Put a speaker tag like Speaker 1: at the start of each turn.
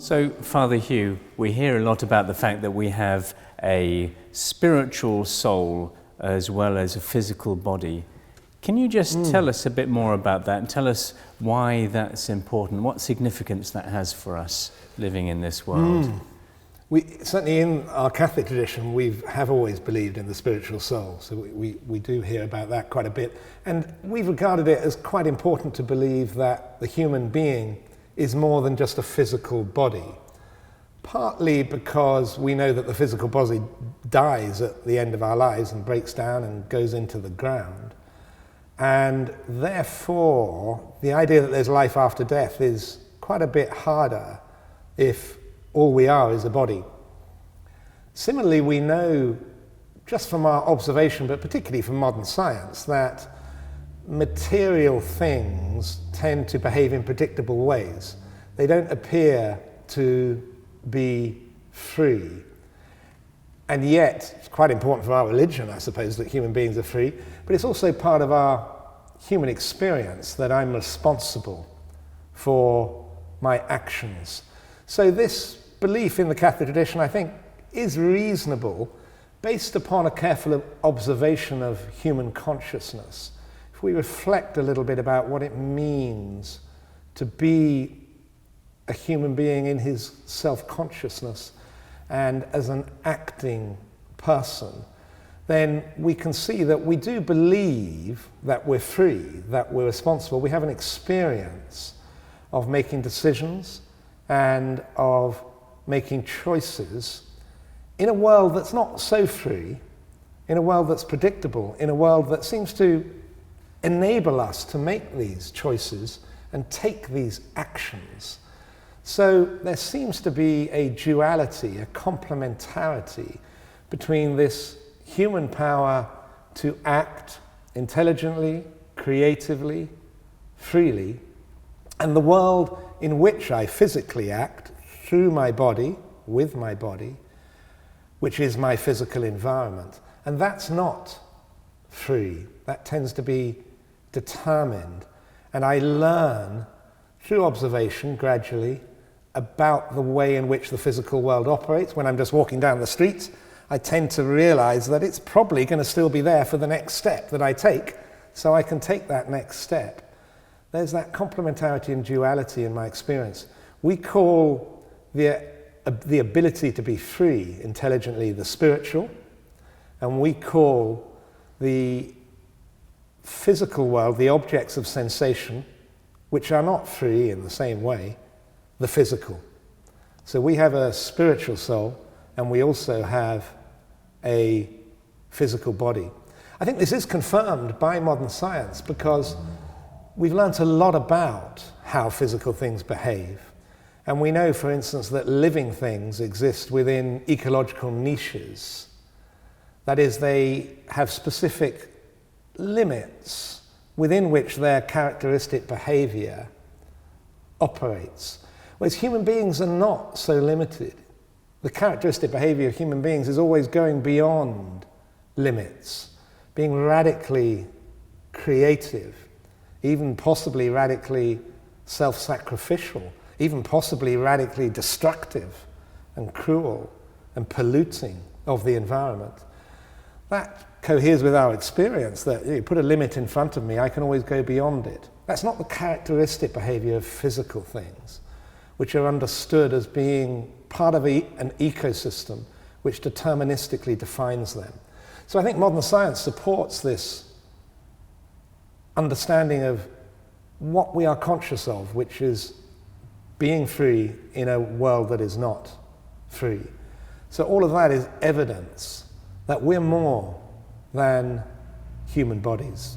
Speaker 1: So, Father Hugh, we hear a lot about the fact that we have a spiritual soul as well as a physical body. Can you just tell us a bit more about that and tell us why that's important, what significance that has for us living in this world?
Speaker 2: We certainly, in our Catholic tradition, we have always believed in the spiritual soul, so we do hear about that quite a bit. And we've regarded it as quite important to believe that the human being is more than just a physical body, partly because we know that the physical body dies at the end of our lives and breaks down and goes into the ground. And therefore, the idea that there's life after death is quite a bit harder if all we are is a body. Similarly, we know, just from our observation, but particularly from modern science, that material things tend to behave in predictable ways. They don't appear to be free. And yet, it's quite important for our religion, I suppose, that human beings are free, but it's also part of our human experience that I'm responsible for my actions. So this belief in the Catholic tradition, I think, is reasonable based upon a careful observation of human consciousness. If we reflect a little bit about what it means to be a human being in his self-consciousness and as an acting person, then we can see that we do believe that we're free, that we're responsible. We have an experience of making decisions and of making choices in a world that's not so free, in a world that's predictable, in a world that seems to enable us to make these choices and take these actions. So there seems to be a duality, a complementarity between this human power to act intelligently, creatively, freely, and the world in which I physically act through my body, with my body, which is my physical environment. And that's not free. That tends to be determined. And I learn through observation gradually about the way in which the physical world operates. When I'm just walking down the street, I tend to realize that it's probably going to still be there for the next step that I take, so I can take that next step. There's that complementarity and duality in my experience. We call the ability to be free intelligently the spiritual, and we call the physical world, the objects of sensation, which are not free in the same way, the physical. So we have a spiritual soul, and we also have a physical body. I think this is confirmed by modern science because we've learnt a lot about how physical things behave. And we know, for instance, that living things exist within ecological niches. That is, they have specific limits within which their characteristic behavior operates. Whereas human beings are not so limited. The characteristic behavior of human beings is always going beyond limits, being radically creative, even possibly radically self-sacrificial, even possibly radically destructive and cruel and polluting of the environment. That coheres with our experience that you put a limit in front of me, I can always go beyond it. That's not the characteristic behavior of physical things, which are understood as being part of an ecosystem which deterministically defines them. So I think modern science supports this understanding of what we are conscious of, which is being free in a world that is not free. So all of that is evidence that we're more than human bodies.